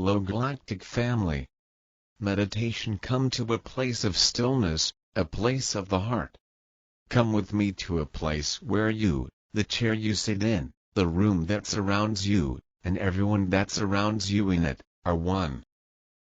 Hello galactic family. Meditation. Come to a place of stillness, a place of the heart. Come with me to a place where you, the chair you sit in, the room that surrounds you, and everyone that surrounds you in it, are one.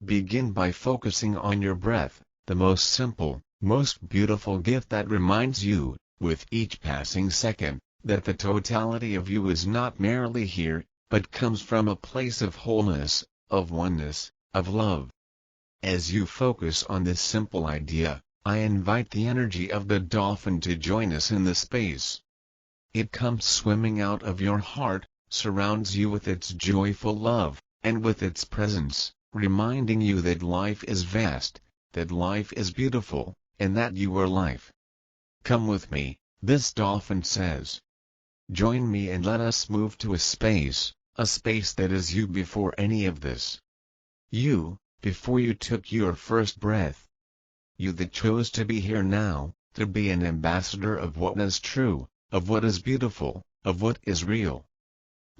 Begin by focusing on your breath, the most simple, most beautiful gift that reminds you, with each passing second, that the totality of you is not merely here, but comes from a place of wholeness, of oneness, of love. As you focus on this simple idea, I invite the energy of the dolphin to join us in the space. It comes swimming out of your heart, surrounds you with its joyful love, and with its presence, reminding you that life is vast, that life is beautiful, and that you are life. Come with me, this dolphin says. Join me and let us move to a space that is you before any of this. You, before you took your first breath. You that chose to be here now, to be an ambassador of what is true, of what is beautiful, of what is real.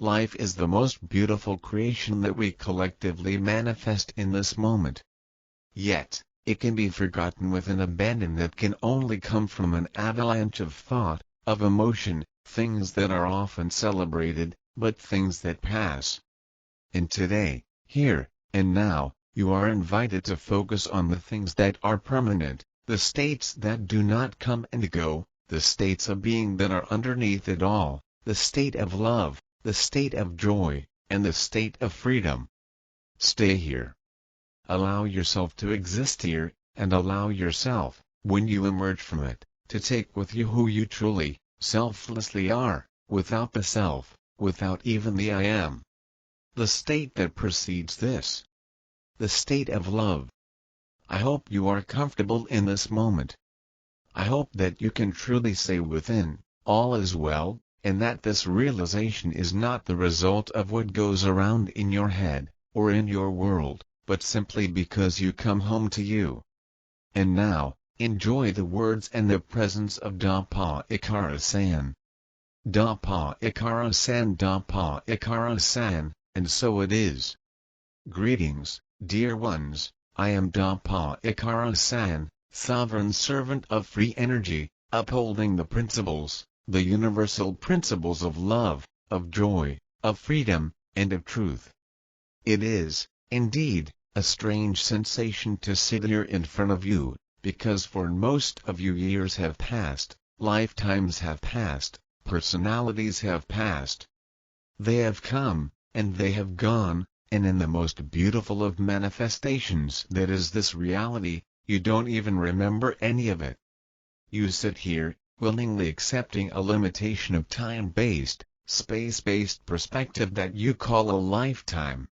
Life is the most beautiful creation that we collectively manifest in this moment. Yet, it can be forgotten with an abandon that can only come from an avalanche of thought, of emotion, things that are often celebrated, but things that pass. And today, here, and now, you are invited to focus on the things that are permanent, the states that do not come and go, the states of being that are underneath it all, the state of love, the state of joy, and the state of freedom. Stay here. Allow yourself to exist here, and allow yourself, when you emerge from it, to take with you who you truly, selflessly are, without the self, without even the I am. The state that precedes this. The state of love. I hope you are comfortable in this moment. I hope that you can truly say within, all is well, and that this realization is not the result of what goes around in your head, or in your world, but simply because you come home to you. And now, enjoy the words and the presence of Dapa Ikara-san. Dapa Ikara-san, Dapa Ikara-san, and so it is. Greetings, dear ones, I am Dapa Ikara-san, sovereign servant of free energy, upholding the principles, the universal principles of love, of joy, of freedom, and of truth. It is, indeed, a strange sensation to sit here in front of you, because for most of you years have passed, lifetimes have passed, personalities have passed. They have come, and they have gone, and in the most beautiful of manifestations that is this reality, you don't even remember any of it. You sit here, willingly accepting a limitation of time-based, space-based perspective that you call a lifetime.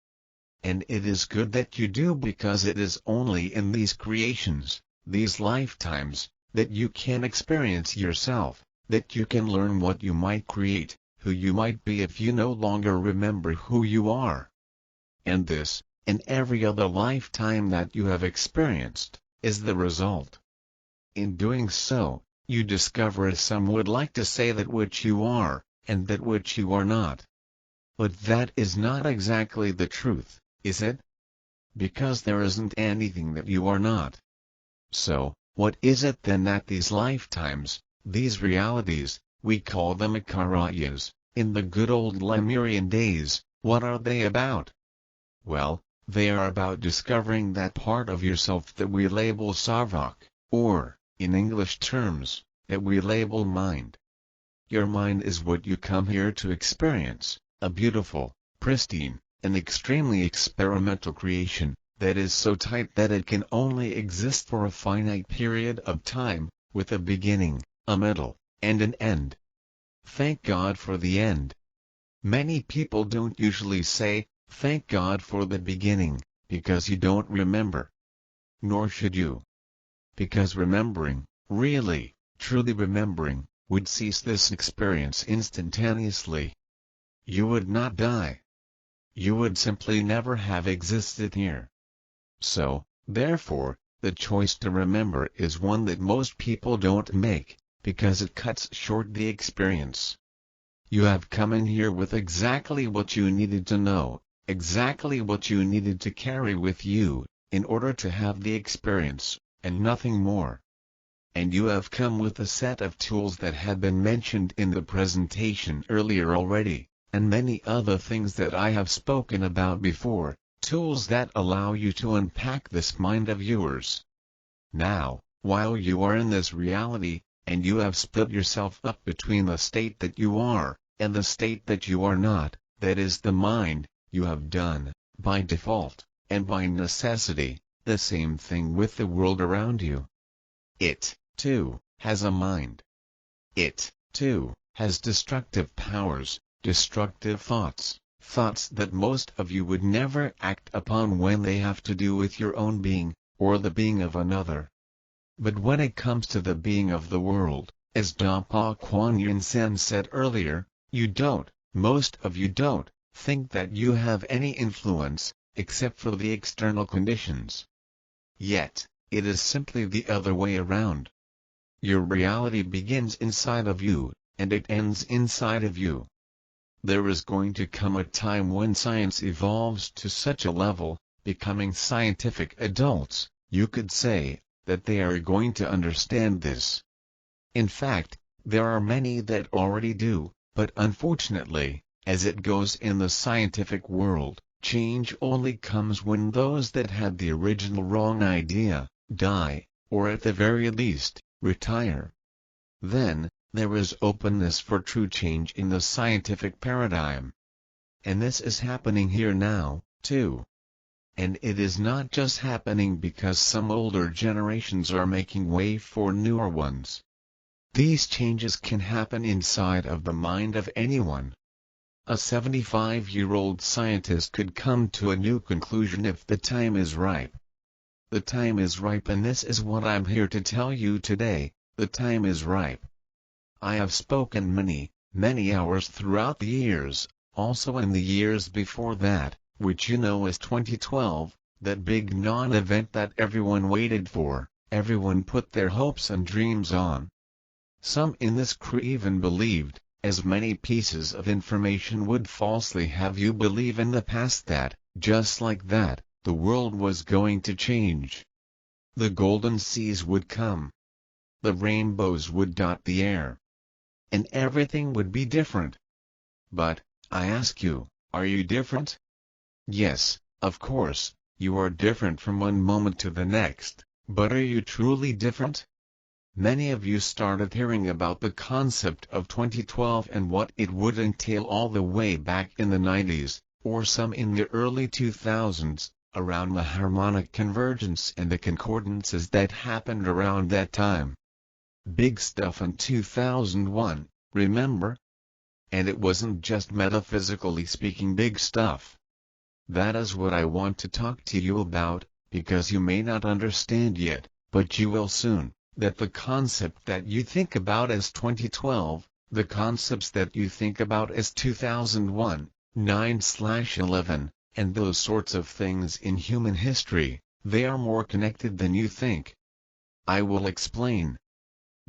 And it is good that you do, because it is only in these creations, these lifetimes, that you can experience yourself, that you can learn what you might create, who you might be if you no longer remember who you are. And this, and every other lifetime that you have experienced, is the result. In doing so, you discover, as some would like to say, that which you are, and that which you are not. But that is not exactly the truth, is it? Because there isn't anything that you are not. So, what is it then that these lifetimes, these realities, we call them Ikarayas, in the good old Lemurian days, what are they about? Well, they are about discovering that part of yourself that we label Savak, or, in English terms, that we label mind. Your mind is what you come here to experience, a beautiful, pristine, and extremely experimental creation, that is so tight that it can only exist for a finite period of time, with a beginning, a middle, and an end. Thank God for the end. Many people don't usually say, thank God for the beginning, because you don't remember. Nor should you. Because remembering, really, truly remembering, would cease this experience instantaneously. You would not die. You would simply never have existed here. So, therefore, the choice to remember is one that most people don't make, because it cuts short the experience. You have come in here with exactly what you needed to know, exactly what you needed to carry with you, in order to have the experience, and nothing more. And you have come with a set of tools that had been mentioned in the presentation earlier already, and many other things that I have spoken about before, tools that allow you to unpack this mind of yours. Now, while you are in this reality, and you have split yourself up between the state that you are, and the state that you are not, that is the mind, you have done, by default, and by necessity, the same thing with the world around you. It, too, has a mind. It, too, has destructive powers, destructive thoughts, thoughts that most of you would never act upon when they have to do with your own being, or the being of another. But when it comes to the being of the world, as Dapa Kuan Yin Sen said earlier, you don't, most of you don't, think that you have any influence, except for the external conditions. Yet, it is simply the other way around. Your reality begins inside of you, and it ends inside of you. There is going to come a time when science evolves to such a level, becoming scientific adults, you could say, that they are going to understand this. In fact, there are many that already do, but unfortunately, as it goes in the scientific world, change only comes when those that had the original wrong idea, die, or at the very least, retire. Then, there is openness for true change in the scientific paradigm. And this is happening here now, too. And it is not just happening because some older generations are making way for newer ones. These changes can happen inside of the mind of anyone. A 75-year-old scientist could come to a new conclusion if the time is ripe. The time is ripe, and this is what I'm here to tell you today, the time is ripe. I have spoken many hours throughout the years, also in the years before that, which you know is 2012, that big non-event that everyone waited for, everyone put their hopes and dreams on. Some in this crew even believed, as many pieces of information would falsely have you believe in the past, that, just like that, the world was going to change. The golden seas would come. The rainbows would dot the air. And everything would be different. But, I ask you, are you different? Yes, of course, you are different from one moment to the next, but are you truly different? Many of you started hearing about the concept of 2012 and what it would entail all the way back in the 90s, or some in the early 2000s, around the harmonic convergence and the concordances that happened around that time. Big stuff in 2001, remember? And it wasn't just metaphysically speaking big stuff. That is what I want to talk to you about, because you may not understand yet, but you will soon, that the concept that you think about as 2012, the concepts that you think about as 2001, 9/11, and those sorts of things in human history, they are more connected than you think. I will explain.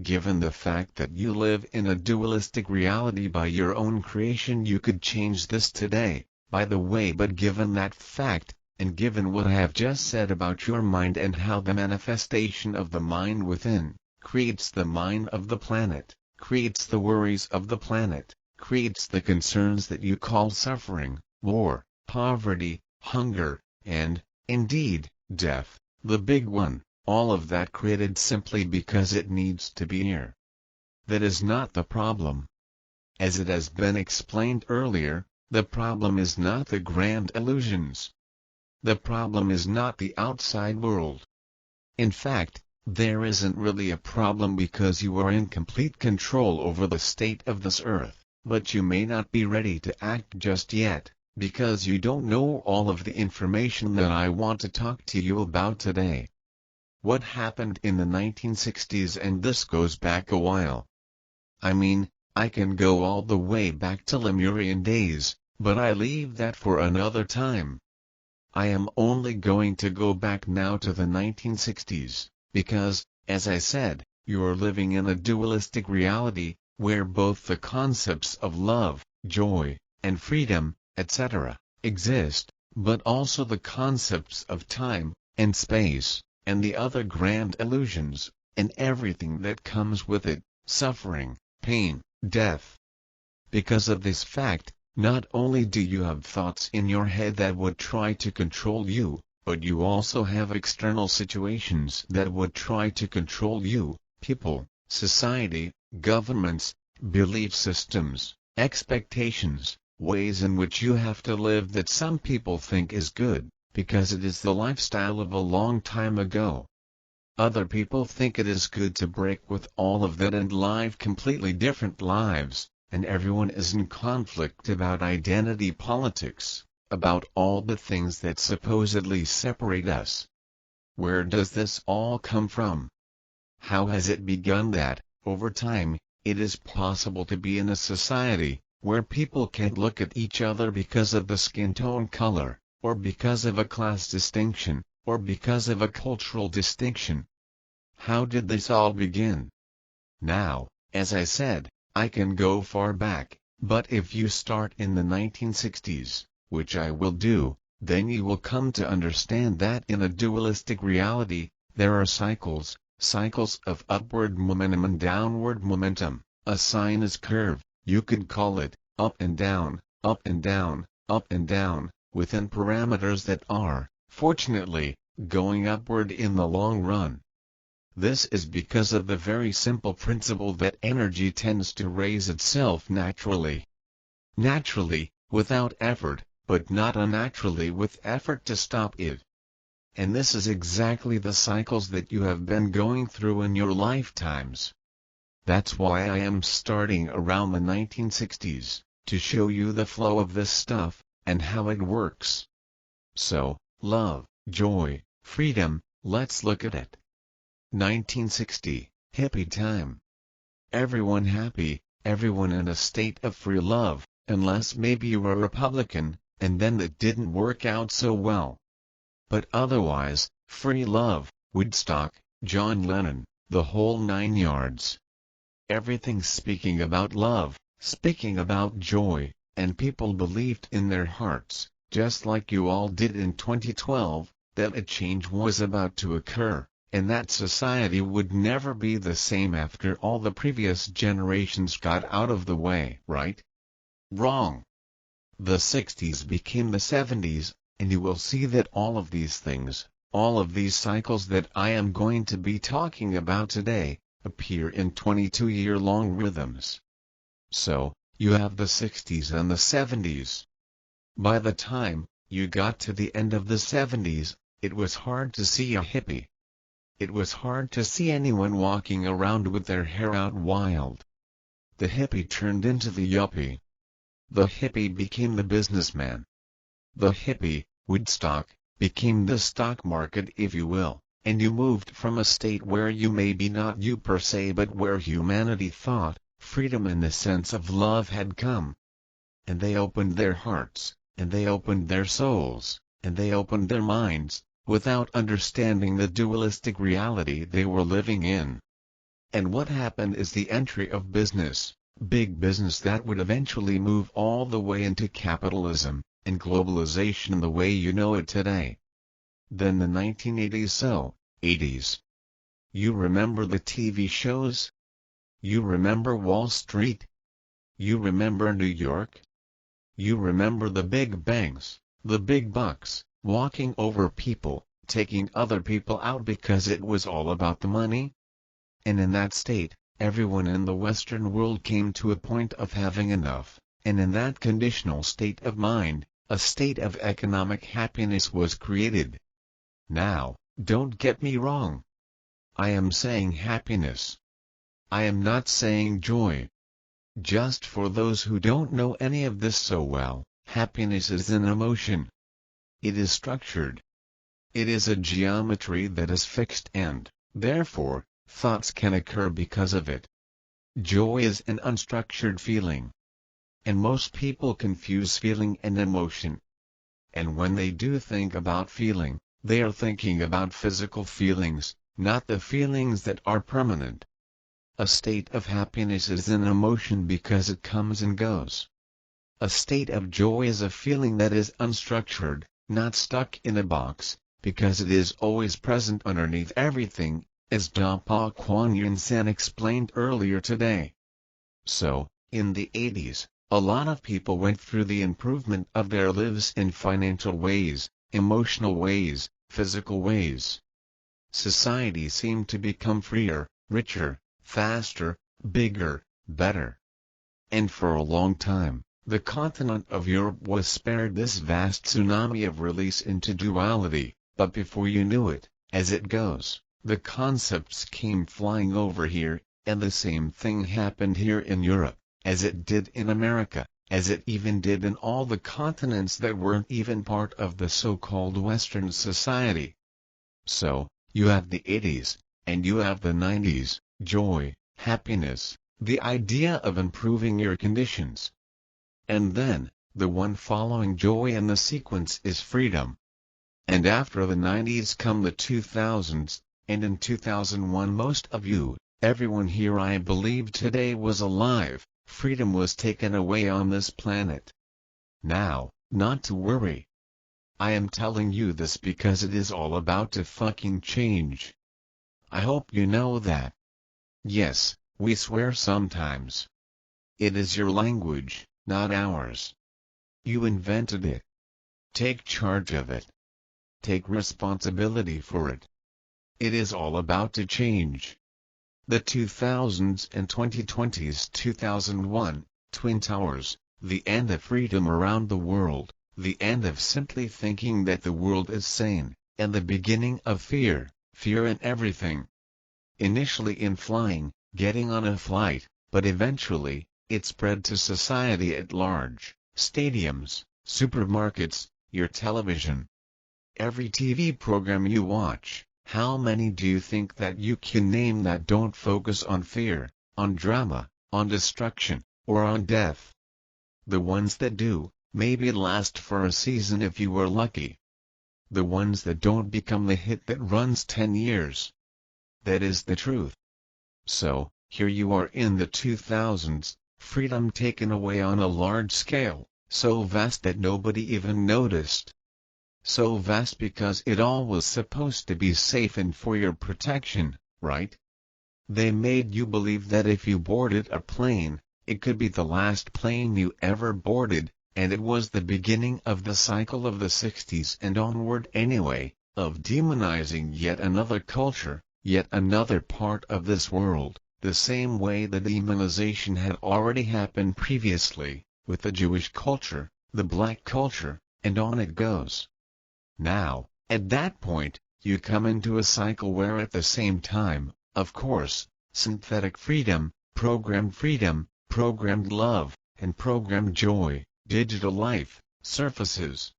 Given the fact that you live in a dualistic reality by your own creation, you could change this today, by the way, but given that fact, and given what I have just said about your mind and how the manifestation of the mind within, creates the mind of the planet, creates the worries of the planet, creates the concerns that you call suffering, war, poverty, hunger, and, indeed, death, the big one. All of that created simply because it needs to be here. That is not the problem. As it has been explained earlier, the problem is not the grand illusions. The problem is not the outside world. In fact, there isn't really a problem because you are in complete control over the state of this earth, but you may not be ready to act just yet, because you don't know all of the information that I want to talk to you about today. What happened in the 1960s, and this goes back a while. I mean, I can go all the way back to Lemurian days, but I leave that for another time. I am only going to go back now to the 1960s, because, as I said, you are living in a dualistic reality, where both the concepts of love, joy, and freedom, etc., exist, but also the concepts of time, and space, and the other grand illusions, and everything that comes with it, suffering, pain, death. Because of this fact, not only do you have thoughts in your head that would try to control you, but you also have external situations that would try to control you, people, society, governments, belief systems, expectations, ways in which you have to live that some people think is good, because it is the lifestyle of a long time ago. Other people think it is good to break with all of that and live completely different lives, and everyone is in conflict about identity politics, about all the things that supposedly separate us. Where does this all come from? How has it begun that, over time, it is possible to be in a society where people can't look at each other because of the skin tone color, or because of a class distinction, or because of a cultural distinction? How did this all begin? Now, as I said, I can go far back, but if you start in the 1960s, which I will do, then you will come to understand that in a dualistic reality, there are cycles of upward momentum and downward momentum. A sinus curve, you could call it, up and down, up and down, up and down, within parameters that are, fortunately, going upward in the long run. This is because of the very simple principle that energy tends to raise itself naturally. Naturally, without effort, but not unnaturally with effort to stop it. And this is exactly the cycles that you have been going through in your lifetimes. That's why I am starting around the 1960s, to show you the flow of this stuff, and how it works. So, love, joy, freedom, let's look at it. 1960, hippie time. Everyone happy, everyone in a state of free love, unless maybe you were a Republican, and then that didn't work out so well. But otherwise, free love, Woodstock, John Lennon, the whole 9 yards. Everything speaking about love, speaking about joy, and people believed in their hearts, just like you all did in 2012, that a change was about to occur, and that society would never be the same after all the previous generations got out of the way, right? Wrong. The 60s became the 70s, and you will see that all of these things, all of these cycles that I am going to be talking about today, appear in 22-year-long rhythms. So, you have the 60s and the 70s. By the time you got to the end of the 70s, it was hard to see a hippie. It was hard to see anyone walking around with their hair out wild. The hippie turned into the yuppie. The hippie became the businessman. The hippie, Woodstock, became the stock market if you will, and you moved from a state where you maybe not you per se but where humanity thought, freedom in the sense of love had come. And they opened their hearts, and they opened their souls, and they opened their minds, without understanding the dualistic reality they were living in. And what happened is the entry of business, big business that would eventually move all the way into capitalism, and globalization the way you know it today. Then the 1980s 80s. You remember the TV shows? You remember Wall Street? You remember New York? You remember the big bangs, the big bucks, walking over people, taking other people out because it was all about the money? And in that state, everyone in the Western world came to a point of having enough, and in that conditional state of mind, a state of economic happiness was created. Now, don't get me wrong. I am saying happiness. I am not saying joy. Just for those who don't know any of this so well, happiness is an emotion. It is structured. It is a geometry that is fixed and, therefore, thoughts can occur because of it. Joy is an unstructured feeling. And most people confuse feeling and emotion. And when they do think about feeling, they are thinking about physical feelings, not the feelings that are permanent. A state of happiness is an emotion because it comes and goes. A state of joy is a feeling that is unstructured, not stuck in a box, because it is always present underneath everything, as Dampa Kuan Yin San explained earlier today. So, in the 80s, a lot of people went through the improvement of their lives in financial ways, emotional ways, physical ways. Society seemed to become freer, richer, faster, bigger, better. And for a long time, the continent of Europe was spared this vast tsunami of release into duality, but before you knew it, as it goes, the concepts came flying over here, and the same thing happened here in Europe, as it did in America, as it even did in all the continents that weren't even part of the so-called Western society. So, you have the 80s, and you have the 90s, joy, happiness, the idea of improving your conditions. And then, the one following joy in the sequence is freedom. And after the 90s come the 2000s, and in 2001 most of you, everyone here I believe today was alive, freedom was taken away on this planet. Now, not to worry. I am telling you this because it is all about to fucking change. I hope you know that. Yes, we swear sometimes. It is your language, not ours. You invented it. Take charge of it. Take responsibility for it. It is all about to change. The 2000s and 2020s 2001, Twin Towers, the end of freedom around the world, the end of simply thinking that the world is sane, and the beginning of fear, fear in everything. Initially in flying, getting on a flight, but eventually, it spread to society at large, stadiums, supermarkets, your television. Every TV program you watch, how many do you think that you can name that don't focus on fear, on drama, on destruction, or on death? The ones that do, maybe last for a season if you were lucky. The ones that don't become the hit that runs 10 years. That is the truth. So, here you are in the 2000s, freedom taken away on a large scale, so vast that nobody even noticed. So vast because it all was supposed to be safe and for your protection, right? They made you believe that if you boarded a plane, it could be the last plane you ever boarded, and it was the beginning of the cycle of the 60s and onward anyway, of demonizing yet another culture, yet another part of this world, the same way the demonization had already happened previously, with the Jewish culture, the black culture, and on it goes. Now, at that point, you come into a cycle where at the same time, of course, synthetic freedom, programmed love, and programmed joy, digital life, surfaces.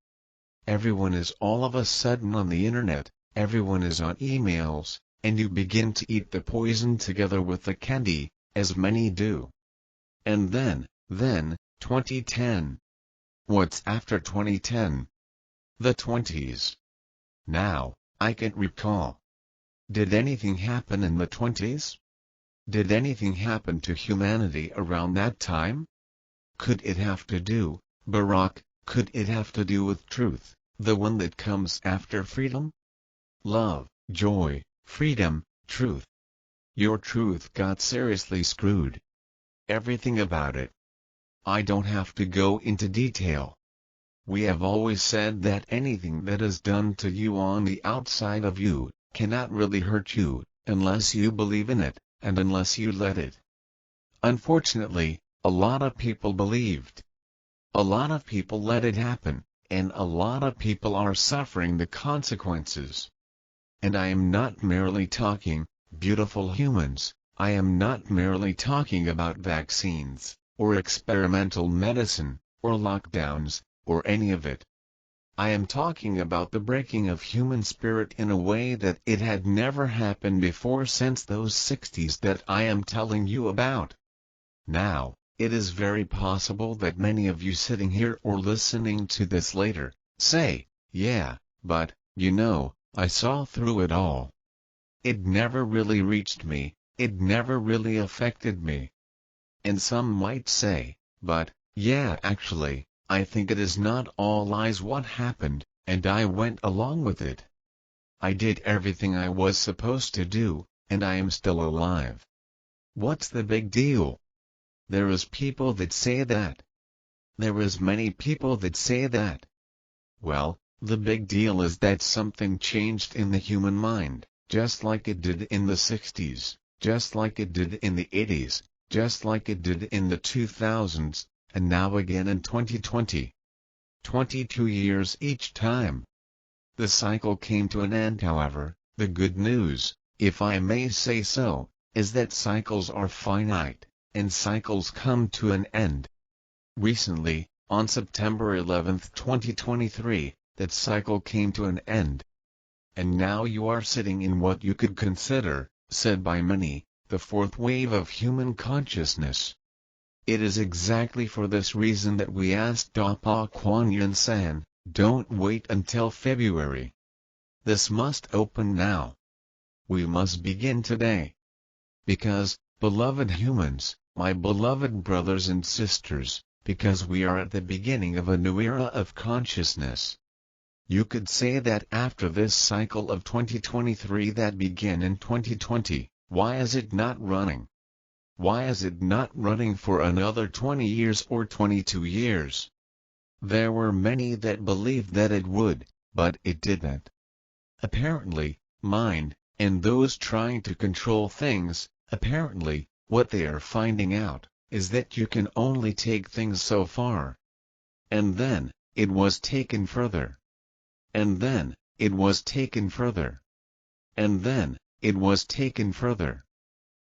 Everyone is all of a sudden on the internet, everyone is on emails, and you begin to eat the poison together with the candy, as many do. And then, 2010. What's after 2010? The 20s. Now, I can't recall. Did anything happen in the 20s? Did anything happen to humanity around that time? Could it have to do, Barack, could it have to do with truth, the one that comes after freedom? Love, joy, freedom, truth. Your truth got seriously screwed. Everything about it. I don't have to go into detail. We have always said that anything that is done to you on the outside of you, cannot really hurt you, unless you believe in it, and unless you let it. Unfortunately, a lot of people believed. A lot of people let it happen, and a lot of people are suffering the consequences. And I am not merely talking, beautiful humans, I am not merely talking about vaccines, or experimental medicine, or lockdowns, or any of it. I am talking about the breaking of human spirit in a way that it had never happened before since those 60s that I am telling you about. Now, it is very possible that many of you sitting here or listening to this later, say, yeah, but, you know, I saw through it all. It never really reached me, it never really affected me. And some might say, but, Yeah, actually, I think it is not all lies what happened, and I went along with it. I did everything I was supposed to do, and I am still alive. What's the big deal? There is people that say that. There is many people that say that. Well, the big deal is that something changed in the human mind, just like it did in the 60s, just like it did in the 80s, just like it did in the 2000s, and now again in 2020. 22 years each time. The cycle came to an end. However, the good news, if I may say so, is that cycles are finite, and cycles come to an end. Recently, on September 11, 2023, that cycle came to an end. And now you are sitting in what you could consider, said by many, the fourth wave of human consciousness. It is exactly for this reason that we asked Dapa Kuan Yin San, don't wait until February. This must open now. We must begin today. Because, beloved humans, my beloved brothers and sisters, because we are at the beginning of a new era of consciousness. You could say that after this cycle of 2023 that began in 2020, why is it not running? Why is it not running for another 20 years or 22 years? There were many that believed that it would, but it didn't. Apparently, mind, and those trying to control things, apparently, what they are finding out, is that you can only take things so far. And then, it was taken further. And then, it was taken further. And then, it was taken further.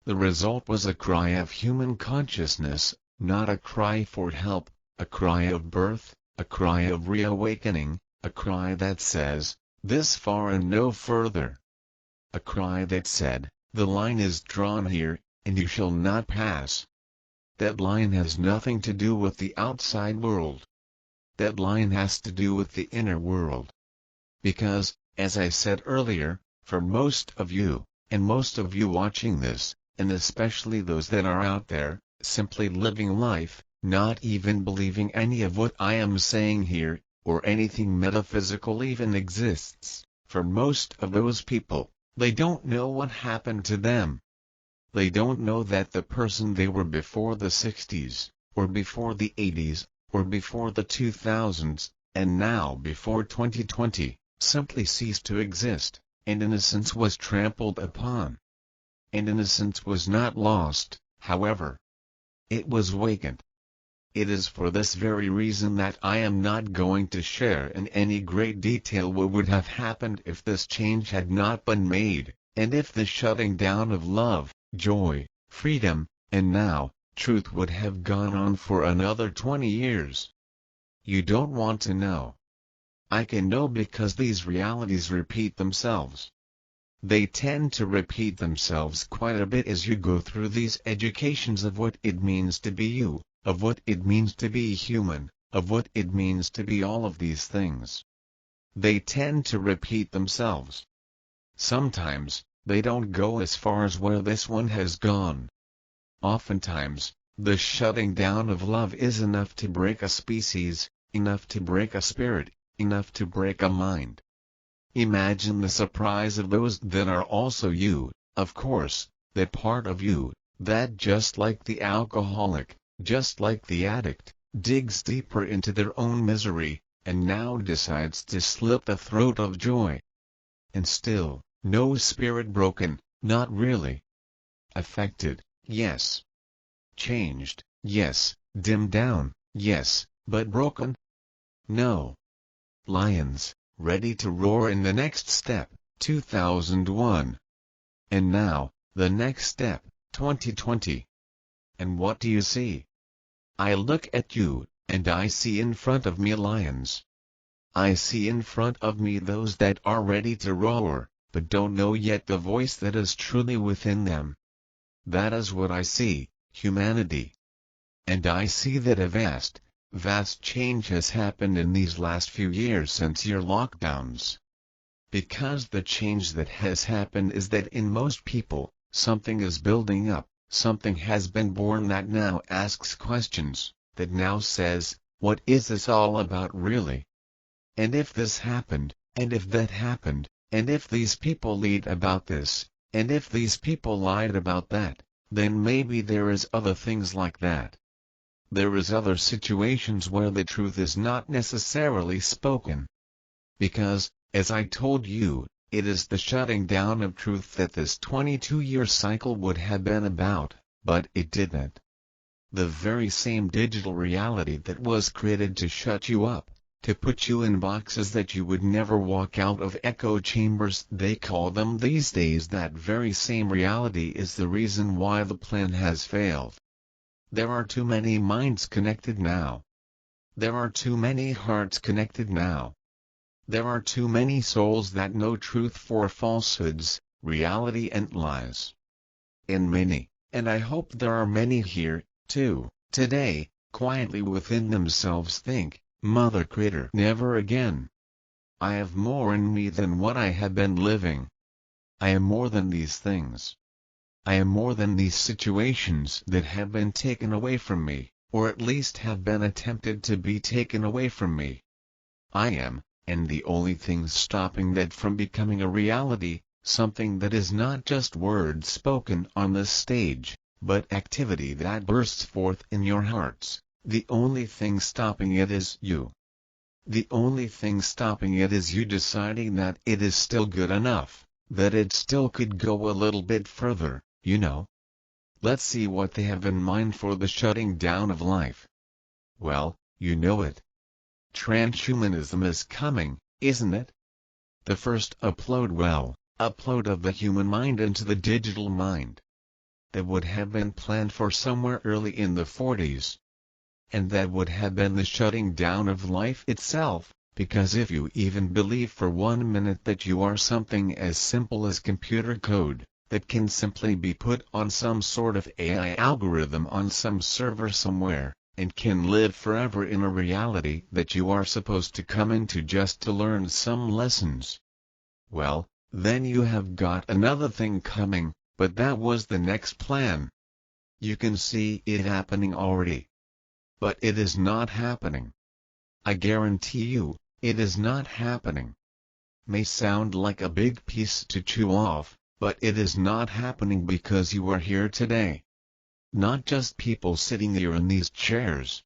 The result was a cry of human consciousness, not a cry for help, a cry of birth, a cry of reawakening, a cry that says, this far and no further. A cry that said, the line is drawn here, and you shall not pass. That line has nothing to do with the outside world. That line has to do with the inner world. Because, as I said earlier, for most of you, and most of you watching this, and especially those that are out there, simply living life, not even believing any of what I am saying here, or anything metaphysical even exists, for most of those people, they don't know what happened to them. They don't know that the person they were before the 60s, or before the 80s, or before the 2000s, and now before 2020, simply ceased to exist, and innocence was trampled upon. And innocence was not lost, however. It was vacant. It is for this very reason that I am not going to share in any great detail what would have happened if this change had not been made, and if the shutting down of love, joy, freedom, and now, truth would have gone on for another 20 years. You don't want to know. I can know because these realities repeat themselves. They tend to repeat themselves quite a bit as you go through these educations of what it means to be you, of what it means to be human, of what it means to be all of these things. They tend to repeat themselves. Sometimes, they don't go as far as where this one has gone. Oftentimes, the shutting down of love is enough to break a species, enough to break a spirit, enough to break a mind. Imagine the surprise of those that are also you, of course, that part of you, that just like the alcoholic, just like the addict, digs deeper into their own misery, and now decides to slit the throat of joy. And still, no spirit broken, not really. Affected, yes. Changed, yes. Dimmed down, yes, but broken? No. Lions, ready to roar in the next step, 2001. And now, the next step, 2020. And what do you see? I look at you, and I see in front of me lions. I see in front of me those that are ready to roar, but don't know yet the voice that is truly within them. That is what I see, humanity. And I see that a vast change has happened in these last few years since your lockdowns. Because the change that has happened is that in most people, something is building up, something has been born that now asks questions, that now says, what is this all about really? And if this happened, and if that happened, and if these people lied about this, and if these people lied about that, then maybe there is other things like that. There is other situations where the truth is not necessarily spoken. Because, as I told you, it is the shutting down of truth that this 22-year cycle would have been about, but it didn't. The very same digital reality that was created to shut you up, to put you in boxes that you would never walk out of, echo chambers they call them these days, that very same reality is the reason why the plan has failed. There are too many minds connected now. There are too many hearts connected now. There are too many souls that know truth for falsehoods, reality and lies. And many, and I hope there are many here, too, today, quietly within themselves think, Mother Creator, never again. I have more in me than what I have been living. I am more than these things. I am more than these situations that have been taken away from me, or at least have been attempted to be taken away from me. I am, and the only thing stopping that from becoming a reality, something that is not just words spoken on this stage, but activity that bursts forth in your hearts, the only thing stopping it is you. The only thing stopping it is you deciding that it is still good enough, that it still could go a little bit further, you know. Let's see what they have in mind for the shutting down of life. Well, you know it. Transhumanism is coming, isn't it? The first upload of the human mind into the digital mind. That would have been planned for somewhere early in the 40s. And that would have been the shutting down of life itself, because if you even believe for 1 minute that you are something as simple as computer code, that can simply be put on some sort of AI algorithm on some server somewhere, and can live forever in a reality that you are supposed to come into just to learn some lessons. Well, then you have got another thing coming, but that was the next plan. You can see it happening already. But it is not happening. I guarantee you, it is not happening. May sound like a big piece to chew off, but it is not happening because you are here today. Not just people sitting here in these chairs.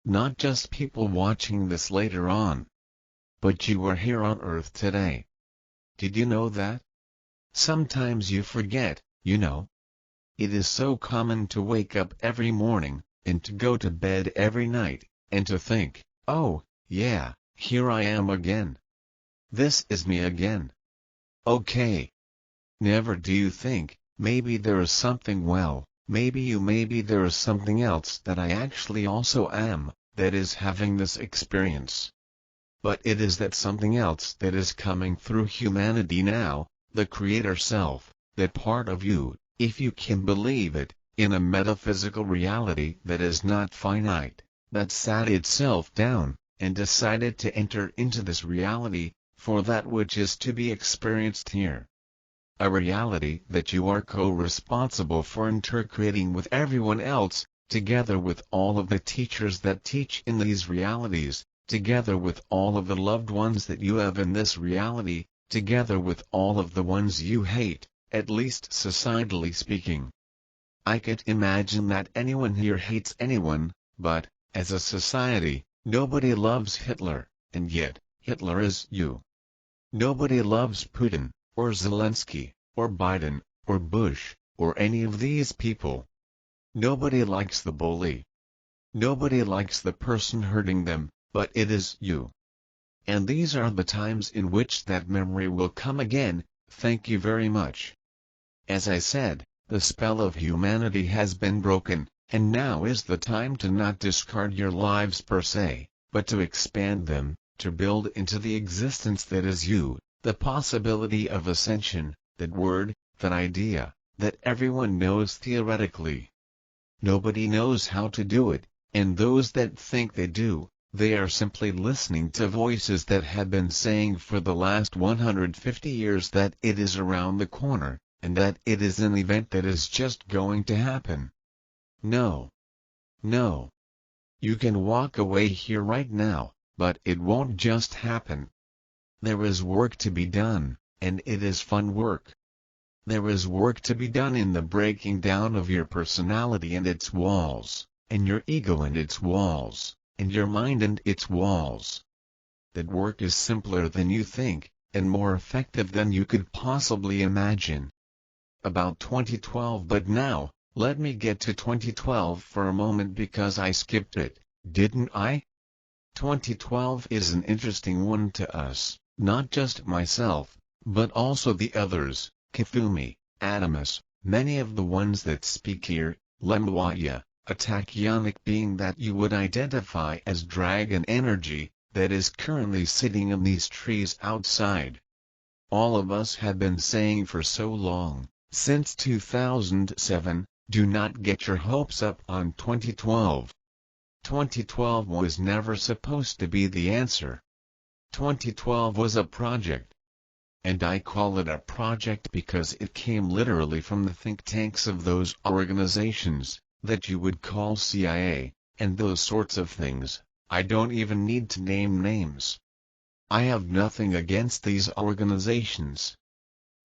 Not just people watching this later on. But you are here on Earth today. Did you know that? Sometimes you forget, you know. It is so common to wake up every morning, and to go to bed every night, and to think, oh, yeah, here I am again. This is me again. Okay. Never do you think, maybe there is something, well, maybe there is something else that I actually also am, that is having this experience. But it is that something else that is coming through humanity now, the Creator Self, that part of you, if you can believe it, in a metaphysical reality that is not finite, that sat itself down, and decided to enter into this reality, for that which is to be experienced here. A reality that you are co-responsible for intercreating with everyone else, together with all of the teachers that teach in these realities, together with all of the loved ones that you have in this reality, together with all of the ones you hate, at least societally speaking. I can't imagine that anyone here hates anyone, but, as a society, nobody loves Hitler, and yet, Hitler is you. Nobody loves Putin, or Zelensky, or Biden, or Bush, or any of these people. Nobody likes the bully. Nobody likes the person hurting them, but it is you. And these are the times in which that memory will come again. Thank you very much. As I said, the spell of humanity has been broken, and now is the time to not discard your lives per se, but to expand them, to build into the existence that is you, the possibility of ascension, that word, that idea, that everyone knows theoretically. Nobody knows how to do it, and those that think they do, they are simply listening to voices that have been saying for the last 150 years that it is around the corner, and that it is an event that is just going to happen. No. No. You can walk away here right now, but it won't just happen. There is work to be done, and it is fun work. There is work to be done in the breaking down of your personality and its walls, and your ego and its walls, and your mind and its walls. That work is simpler than you think, and more effective than you could possibly imagine. About 2012. But now, let me get to 2012 for a moment because I skipped it, didn't I? 2012 is an interesting one to us, not just myself, but also the others, Kifumi, Adamus, many of the ones that speak here, Lemwaya, a tachyonic being that you would identify as dragon energy, that is currently sitting in these trees outside. All of us have been saying for so long, since 2007, do not get your hopes up on 2012. 2012 was never supposed to be the answer. 2012 was a project. And I call it a project because it came literally from the think tanks of those organizations, that you would call CIA, and those sorts of things. I don't even need to name names. I have nothing against these organizations.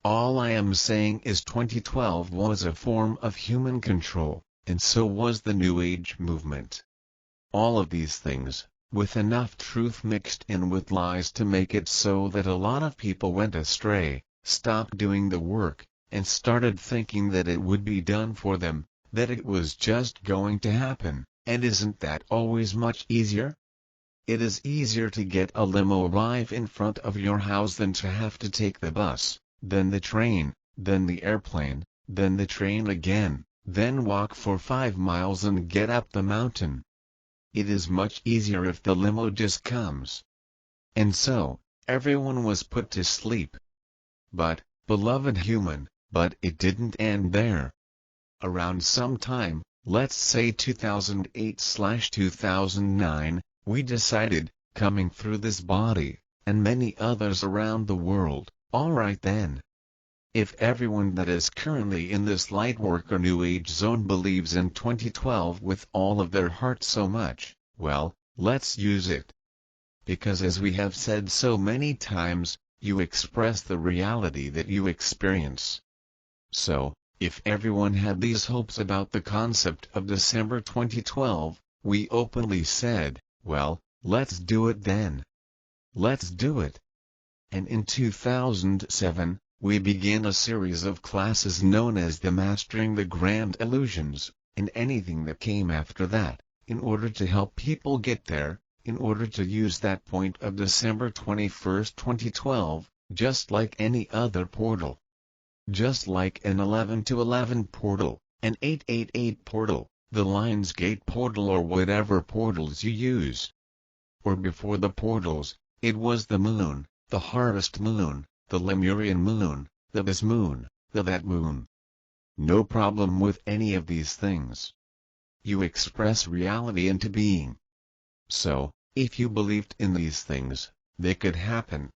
All I am saying is 2012 was a form of human control, and so was the New Age movement. All of these things, with enough truth mixed in with lies to make it so that a lot of people went astray, stopped doing the work, and started thinking that it would be done for them, that it was just going to happen. And isn't that always much easier? It is easier to get a limo arrive in front of your house than to have to take the bus, then the train, then the airplane, then the train again, then walk for 5 miles and get up the mountain. It is much easier if the limo just comes. And so, everyone was put to sleep. But, beloved human, but it didn't end there. Around some time, let's say 2008/2009, we decided, coming through this body, and many others around the world, alright then. If everyone that is currently in this lightwork or New Age zone believes in 2012 with all of their heart so much, well, let's use it. Because as we have said so many times, you express the reality that you experience. So, if everyone had these hopes about the concept of December 2012, we openly said, well, let's do it then. Let's do it. And in 2007, we began a series of classes known as the Mastering the Grand Illusions, and anything that came after that, in order to help people get there, in order to use that point of December 21st, 2012, just like any other portal. Just like an 11-11 portal, an 888 portal, the Lionsgate portal or whatever portals you use. Or before the portals, it was the moon, the harvest moon, the Lemurian moon, the this moon, the that moon. No problem with any of these things. You express reality into being. So, if you believed in these things, they could happen.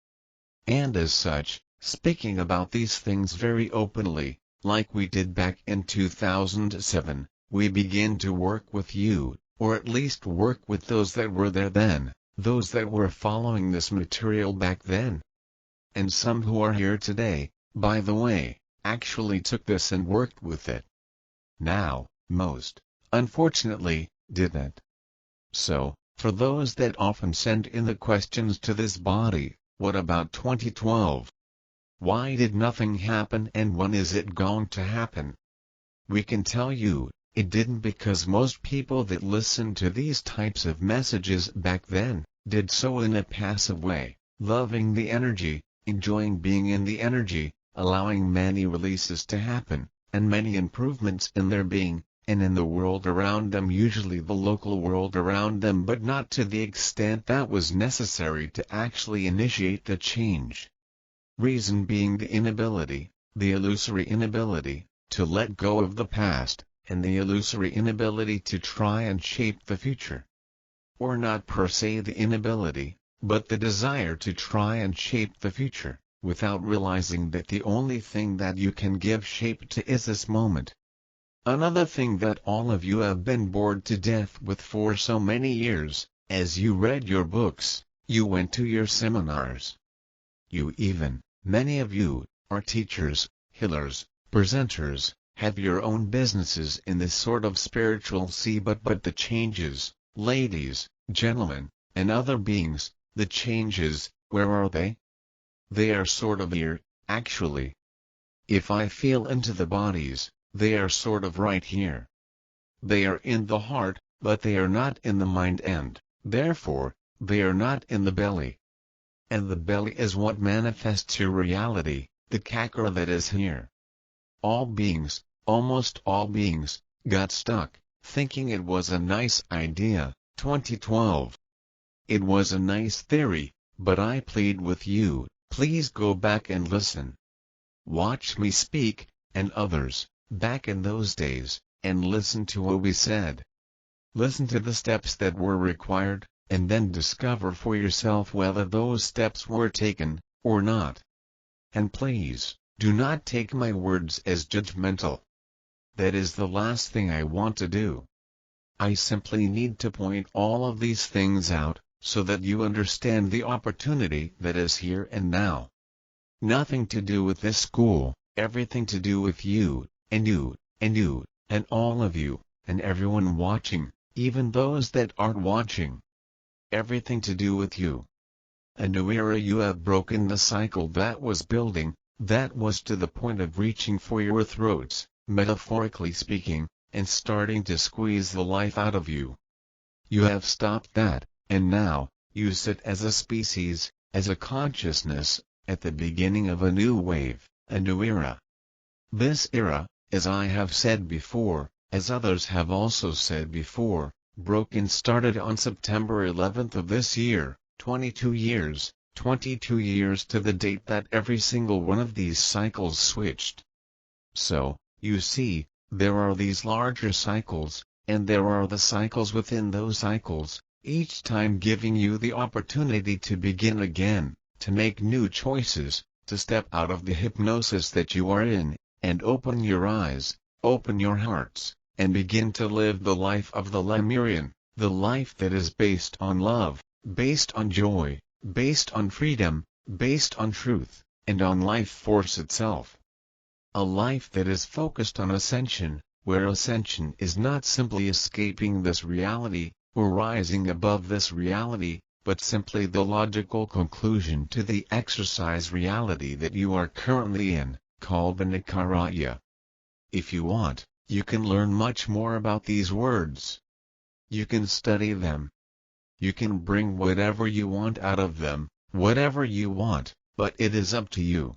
And as such, speaking about these things very openly, like we did back in 2007, we begin to work with you, or at least work with those that were there then, those that were following this material back then. And some who are here today, by the way, actually took this and worked with it. Now, most, unfortunately, didn't. So, for those that often send in the questions to this body, what about 2012? Why did nothing happen and when is it going to happen? We can tell you, it didn't because most people that listened to these types of messages back then, did so in a passive way, loving the energy, enjoying being in the energy, allowing many releases to happen, and many improvements in their being, and in the world around them, usually the local world around them, but not to the extent that was necessary to actually initiate the change. Reason being the inability, the illusory inability, to let go of the past, and the illusory inability to try and shape the future. Or not per se the inability, but the desire to try and shape the future, without realizing that the only thing that you can give shape to is this moment. Another thing that all of you have been bored to death with for so many years, as you read your books, you went to your seminars. You even, many of you, are teachers, healers, presenters, have your own businesses in this sort of spiritual sea, but the changes, ladies, gentlemen, and other beings, the changes, where are they? They are sort of here, actually. If I feel into the bodies, they are sort of right here. They are in the heart, but they are not in the mind, and, therefore, they are not in the belly. And the belly is what manifests your reality, the chakra that is here. All beings, almost all beings, got stuck, thinking it was a nice idea, 2012. It was a nice theory, but I plead with you, please go back and listen. Watch me speak, and others, back in those days, and listen to what we said. Listen to the steps that were required, and then discover for yourself whether those steps were taken, or not. And please, do not take my words as judgmental. That is the last thing I want to do. I simply need to point all of these things out, so that you understand the opportunity that is here and now. Nothing to do with this school, everything to do with you, and you, and you, and all of you, and everyone watching, even those that aren't watching. Everything to do with you. A new era. You have broken the cycle that was building, that was to the point of reaching for your throats, metaphorically speaking, and starting to squeeze the life out of you. You have stopped that, and now, you sit as a species, as a consciousness, at the beginning of a new wave, a new era. This era, as I have said before, as others have also said before, started on September 11th of this year, 22 years to the date that every single one of these cycles switched. So, you see, there are these larger cycles, and there are the cycles within those cycles, each time giving you the opportunity to begin again, to make new choices, to step out of the hypnosis that you are in, and open your eyes, open your hearts, and begin to live the life of the Lemurian, the life that is based on love, based on joy, based on freedom, based on truth, and on life force itself. A life that is focused on ascension, where ascension is not simply escaping this reality, or rising above this reality, but simply the logical conclusion to the exercise reality that you are currently in, called the Nicaragua. If you want, you can learn much more about these words. You can study them. You can bring whatever you want out of them, whatever you want, but it is up to you.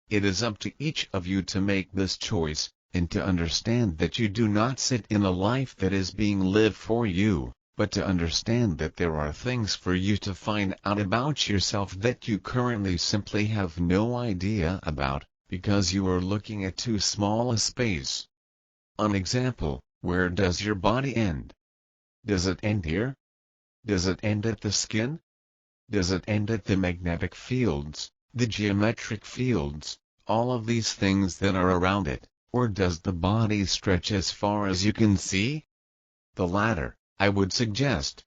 It is up to each of you to make this choice, and to understand that you do not sit in a life that is being lived for you, but to understand that there are things for you to find out about yourself that you currently simply have no idea about, because you are looking at too small a space. An example, where does your body end? Does it end here? Does it end at the skin? Does it end at the magnetic fields, the geometric fields, all of these things that are around it, or does the body stretch as far as you can see? The latter, I would suggest.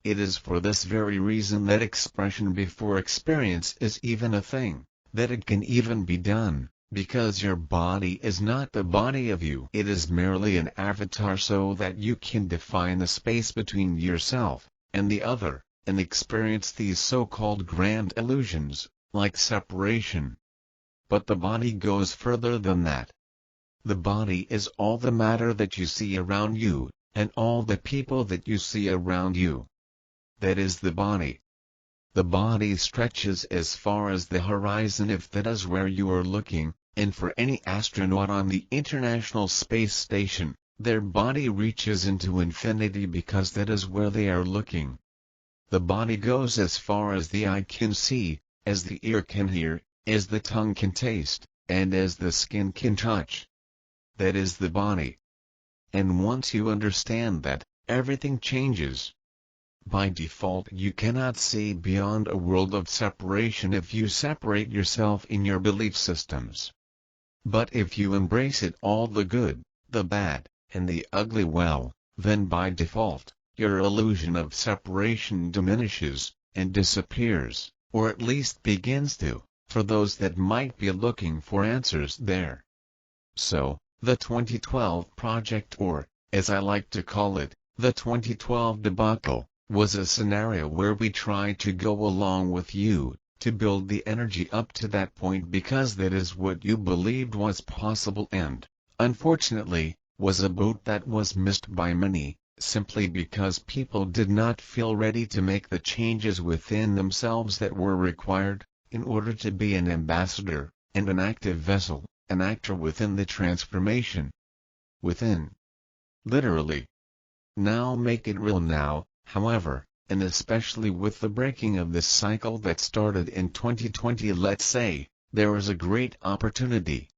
It is for this very reason that expression before experience is even a thing, that it can even be done, because your body is not the body of you. It is merely an avatar so that you can define the space between yourself and the other, and experience these so-called grand illusions, like separation. But the body goes further than that. The body is all the matter that you see around you, and all the people that you see around you. That is the body. The body stretches as far as the horizon if that is where you are looking, and for any astronaut on the International Space Station, their body reaches into infinity because that is where they are looking. The body goes as far as the eye can see, as the ear can hear, as the tongue can taste, and as the skin can touch. That is the body. And once you understand that, everything changes. By default you cannot see beyond a world of separation if you separate yourself in your belief systems. But if you embrace it, all the good, the bad, and the ugly well, then by default, your illusion of separation diminishes, and disappears, or at least begins to, for those that might be looking for answers there. So, the 2012 project, or, as I like to call it, the 2012 debacle, was a scenario where we tried to go along with you, to build the energy up to that point because that is what you believed was possible and, unfortunately, was a boat that was missed by many, simply because people did not feel ready to make the changes within themselves that were required, in order to be an ambassador, and an active vessel, an actor within the transformation. Within. Literally. Now make it real now, however, and especially with the breaking of this cycle that started in 2020, let's say, there is a great opportunity.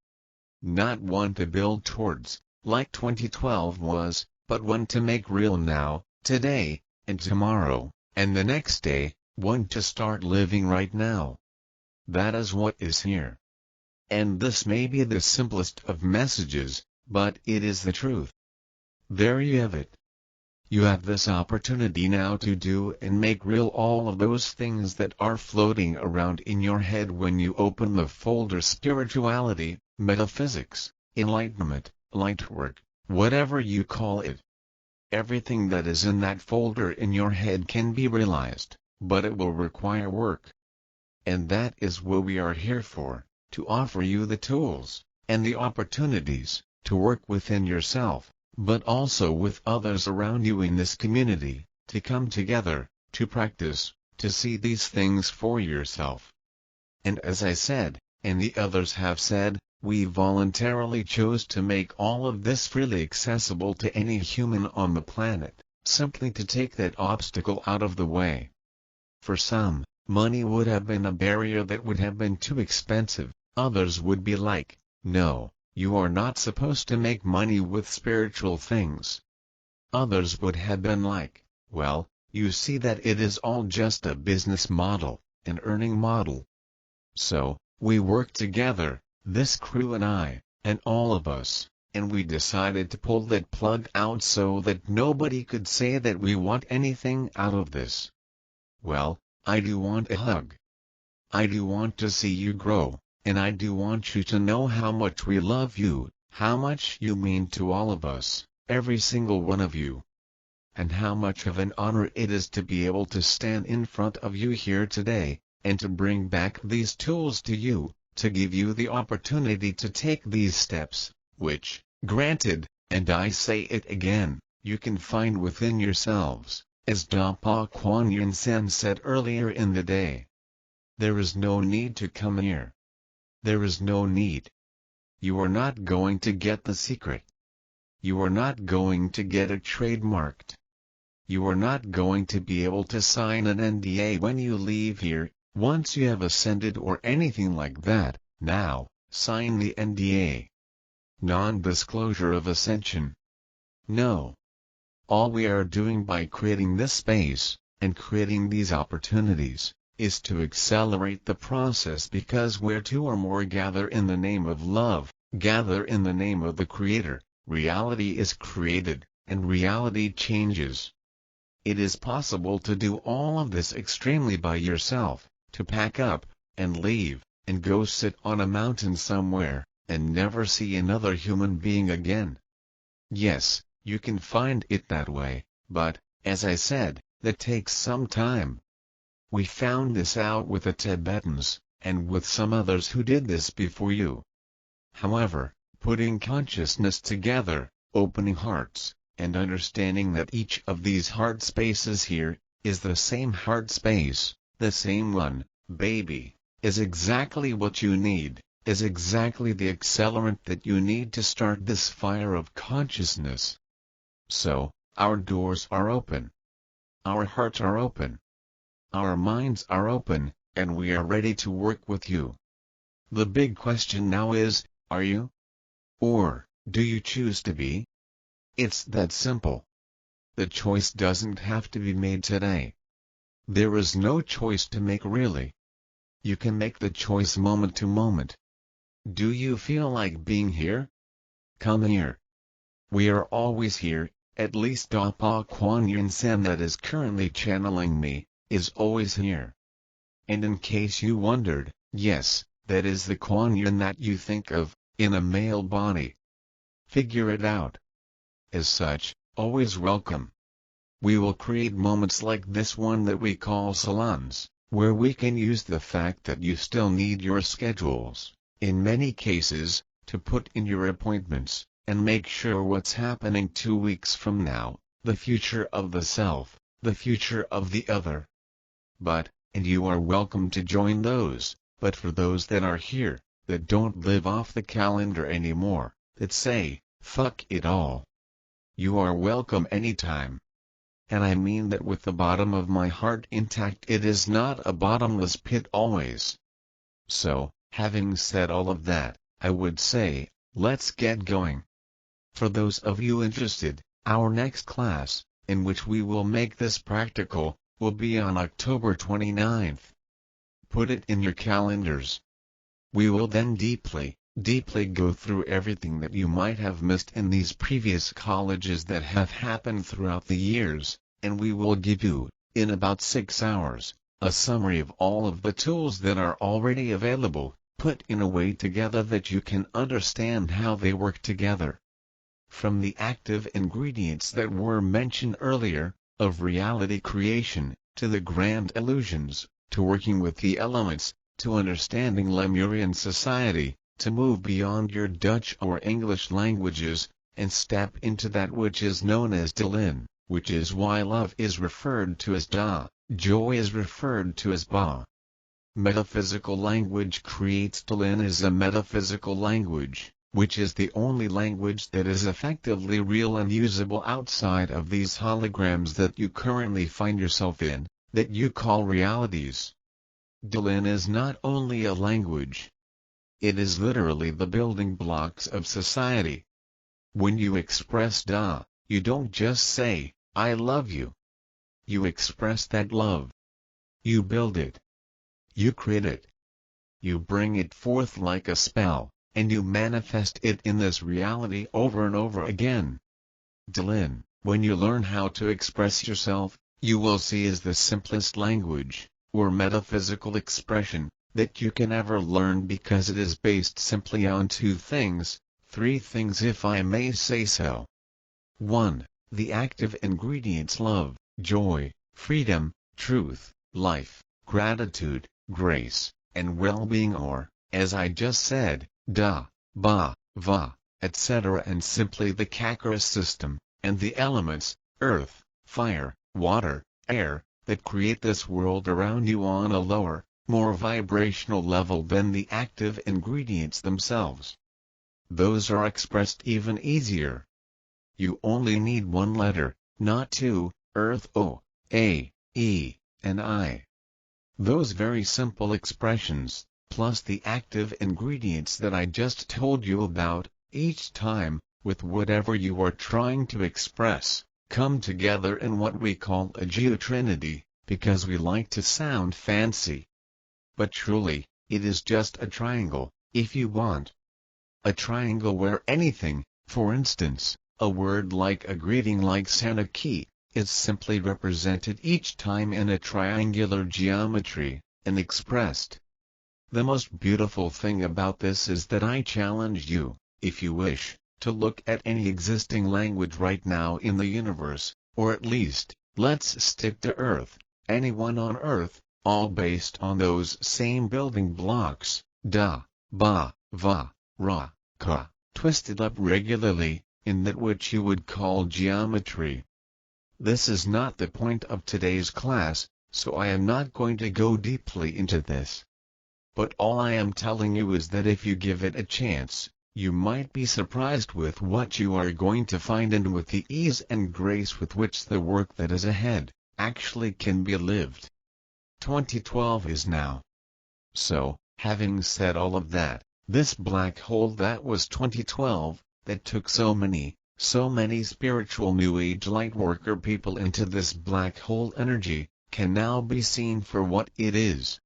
Not one to build towards, like 2012 was, but one to make real now, today, and tomorrow, and the next day, one to start living right now. That is what is here. And this may be the simplest of messages, but it is the truth. There you have it. You have this opportunity now to do and make real all of those things that are floating around in your head when you open the folder spirituality, metaphysics, enlightenment, lightwork, whatever you call it. Everything that is in that folder in your head can be realized, but it will require work. And that is what we are here for, to offer you the tools, and the opportunities, to work within yourself, but also with others around you in this community, to come together, to practice, to see these things for yourself. And as I said, and the others have said, we voluntarily chose to make all of this freely accessible to any human on the planet, simply to take that obstacle out of the way. For some, money would have been a barrier that would have been too expensive, others would be like, no, you are not supposed to make money with spiritual things. Others would have been like, well, you see that it is all just a business model, an earning model. So, we worked together, this crew and I, and all of us, and we decided to pull that plug out so that nobody could say that we want anything out of this. Well, I do want a hug. I do want to see you grow, and I do want you to know how much we love you, how much you mean to all of us, every single one of you. And how much of an honor it is to be able to stand in front of you here today, and to bring back these tools to you, to give you the opportunity to take these steps, which, granted, and I say it again, you can find within yourselves, as Dapa Kuan Yin Sen said earlier in the day. There is no need to come here. There is no need. You are not going to get the secret. You are not going to get it trademarked. You are not going to be able to sign an NDA when you leave here, once you have ascended or anything like that. Now, sign the NDA. Non-disclosure of ascension. No. All we are doing by creating this space, and creating these opportunities, is to accelerate the process, because where two or more gather in the name of love, gather in the name of the Creator, reality is created, and reality changes. It is possible to do all of this extremely by yourself, to pack up, and leave, and go sit on a mountain somewhere, and never see another human being again. Yes, you can find it that way, but, as I said, that takes some time. We found this out with the Tibetans, and with some others who did this before you. However, putting consciousness together, opening hearts, and understanding that each of these heart spaces here, is the same heart space, the same one, baby, is exactly what you need, is exactly the accelerant that you need to start this fire of consciousness. So, our doors are open. Our hearts are open. Our minds are open, and we are ready to work with you. The big question now is, are you? Or, do you choose to be? It's that simple. The choice doesn't have to be made today. There is no choice to make really. You can make the choice moment to moment. Do you feel like being here? Come here. We are always here, at least Pa Kuan Yin Sen that is currently channeling me, is always here. And in case you wondered, yes, that is the Kuan Yin that you think of, in a male body. Figure it out. As such, always welcome. We will create moments like this one that we call salons, where we can use the fact that you still need your schedules, in many cases, to put in your appointments, and make sure what's happening 2 weeks from now, the future of the self, the future of the other. And you are welcome to join those, but for those that are here, that don't live off the calendar anymore, that say, fuck it all. You are welcome anytime. And I mean that with the bottom of my heart intact. It is not a bottomless pit always. So, having said all of that, I would say, let's get going. For those of you interested, our next class, in which we will make this practical, will be on October 29th. Put it in your calendars. We will then deeply go through everything that you might have missed in these previous colleges that have happened throughout the years, and we will give you, in about 6 hours, a summary of all of the tools that are already available, put in a way together that you can understand how they work together. From the active ingredients that were mentioned earlier, of reality creation, to the grand illusions, to working with the elements, to understanding Lemurian society, to move beyond your Dutch or English languages, and step into that which is known as Delin, which is why love is referred to as Da, joy is referred to as Ba. Metaphysical language creates. Delin is a metaphysical language, which is the only language that is effectively real and usable outside of these holograms that you currently find yourself in, that you call realities. Delin is not only a language. It is literally the building blocks of society. When you express Da, you don't just say, I love you. You express that love. You build it. You create it. You bring it forth like a spell, and you manifest it in this reality over and over again. Delin, when you learn how to express yourself, you will see is the simplest language, or metaphysical expression, that you can ever learn because it is based simply on 2 things, 3 things if I may say so. 1. The active ingredients love, joy, freedom, truth, life, gratitude, grace, and well-being, or, as I just said, Da, Ba, Va, etc. and simply the chakra system, and the elements, earth, fire, water, air, that create this world around you on a lower, more vibrational level than the active ingredients themselves. Those are expressed even easier. You only need 1 letter, not 2, earth O, A, E, and I. Those very simple expressions, plus the active ingredients that I just told you about, each time, with whatever you are trying to express, come together in what we call a geotrinity, because we like to sound fancy. But truly, it is just a triangle, if you want. A triangle where anything, for instance, a word like a greeting like Sanaki, is simply represented each time in a triangular geometry, and expressed. The most beautiful thing about this is that I challenge you, if you wish, to look at any existing language right now in the universe, or at least, let's stick to Earth, anyone on Earth, all based on those same building blocks, Da, Ba, Va, Ra, Ka, twisted up regularly, in that which you would call geometry. This is not the point of today's class, so I am not going to go deeply into this. But all I am telling you is that if you give it a chance, you might be surprised with what you are going to find and with the ease and grace with which the work that is ahead, actually can be lived. 2012 is now. So, having said all of that, this black hole that was 2012, that took so many spiritual New Age lightworker people into this black hole energy, can now be seen for what it is.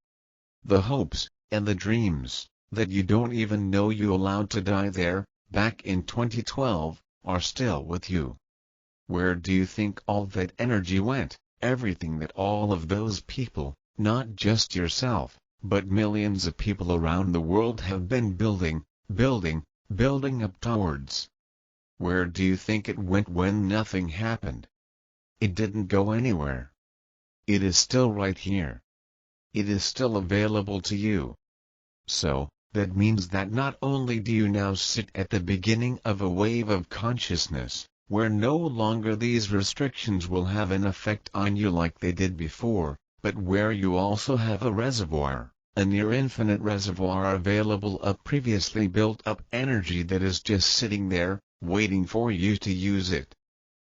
The hopes, and the dreams, that you don't even know you allowed to die there, back in 2012, are still with you. Where do you think all that energy went? Everything that all of those people, not just yourself, but millions of people around the world have been building up towards. Where do you think it went when nothing happened? It didn't go anywhere. It is still right here. It is still available to you. So, that means that not only do you now sit at the beginning of a wave of consciousness, where no longer these restrictions will have an effect on you like they did before, but where you also have a reservoir, a near-infinite reservoir available of previously built-up energy that is just sitting there, waiting for you to use it.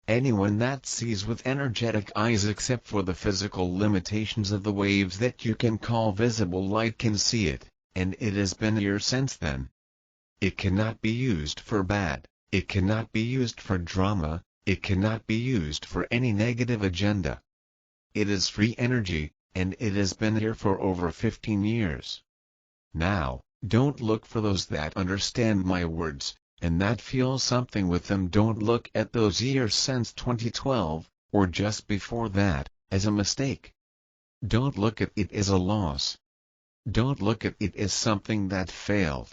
Anyone that sees with energetic eyes except for the physical limitations of the waves that you can call visible light can see it, and it has been here since then. It cannot be used for bad, it cannot be used for drama, it cannot be used for any negative agenda. It is free energy, and it has been here for over 15 years. Now, don't look for those that understand my words, and that feel something with them. Don't look at those years since 2012, or just before that, as a mistake. Don't look at it as a loss. Don't look at it as something that failed.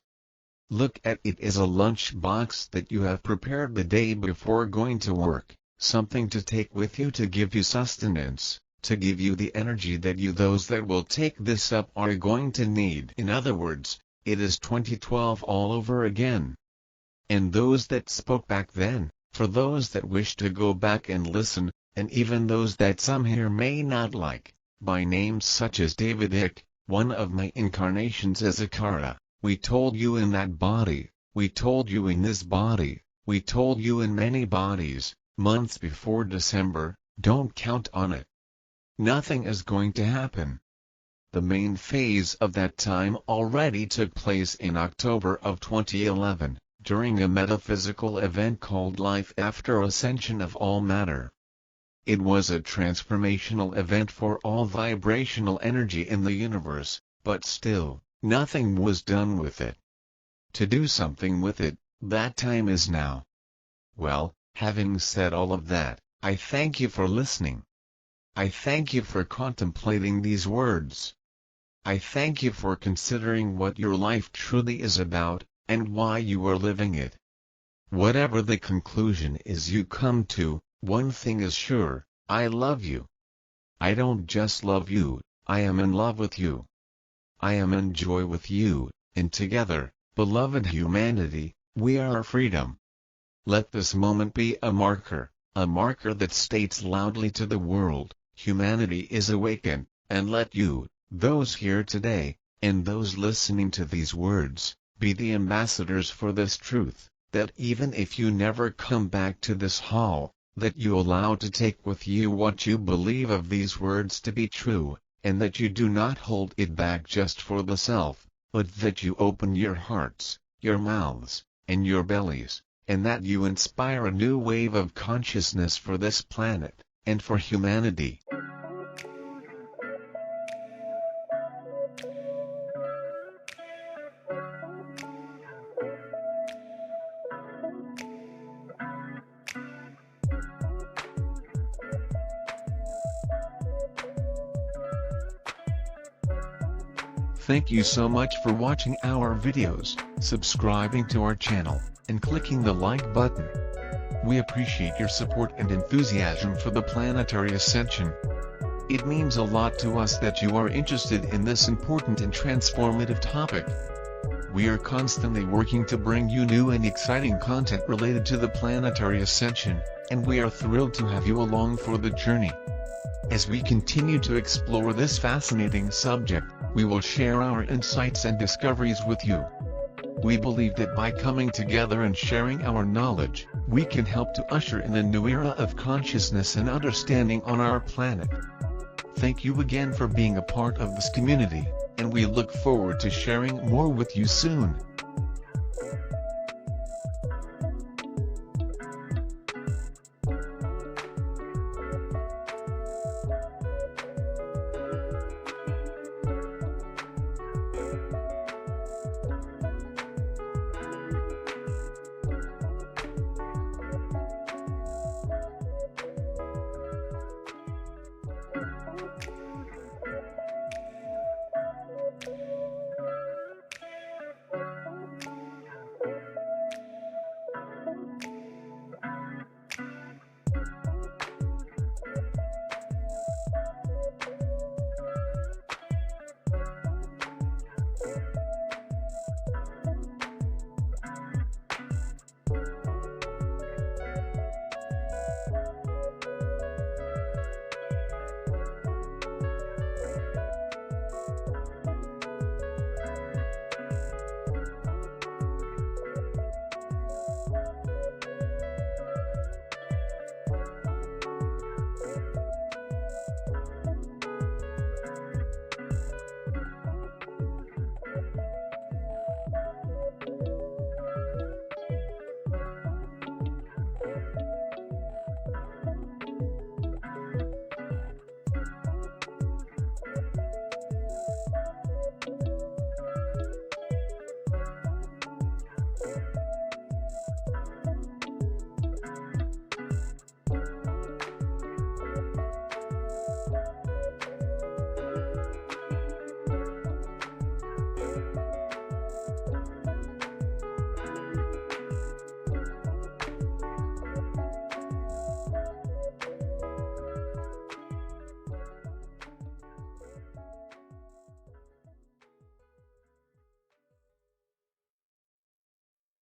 Look at it as a lunchbox that you have prepared the day before going to work, something to take with you to give you sustenance, to give you the energy that those that will take this up are going to need. In other words, it is 2012 all over again. And those that spoke back then, for those that wish to go back and listen, and even those that some here may not like, by names such as David Icke, one of my incarnations as Akara, we told you in that body, we told you in this body, we told you in many bodies, months before December, don't count on it. Nothing is going to happen. The main phase of that time already took place in October of 2011. During a metaphysical event called Life After Ascension of All Matter. It was a transformational event for all vibrational energy in the universe, but still, nothing was done with it. To do something with it, that time is now. Well, having said all of that, I thank you for listening. I thank you for contemplating these words. I thank you for considering what your life truly is about, and why you are living it. Whatever the conclusion is you come to, one thing is sure, I love you. I don't just love you, I am in love with you. I am in joy with you, and together, beloved humanity, we are freedom. Let this moment be a marker that states loudly to the world, humanity is awakened, and let you, those here today, and those listening to these words, be the ambassadors for this truth, that even if you never come back to this hall, that you allow to take with you what you believe of these words to be true, and that you do not hold it back just for the self, but that you open your hearts, your mouths, and your bellies, and that you inspire a new wave of consciousness for this planet, and for humanity. Thank you so much for watching our videos, subscribing to our channel, and clicking the like button. We appreciate your support and enthusiasm for the planetary ascension. It means a lot to us that you are interested in this important and transformative topic. We are constantly working to bring you new and exciting content related to the planetary ascension, and we are thrilled to have you along for the journey. As we continue to explore this fascinating subject, we will share our insights and discoveries with you. We believe that by coming together and sharing our knowledge, we can help to usher in a new era of consciousness and understanding on our planet. Thank you again for being a part of this community, and we look forward to sharing more with you soon.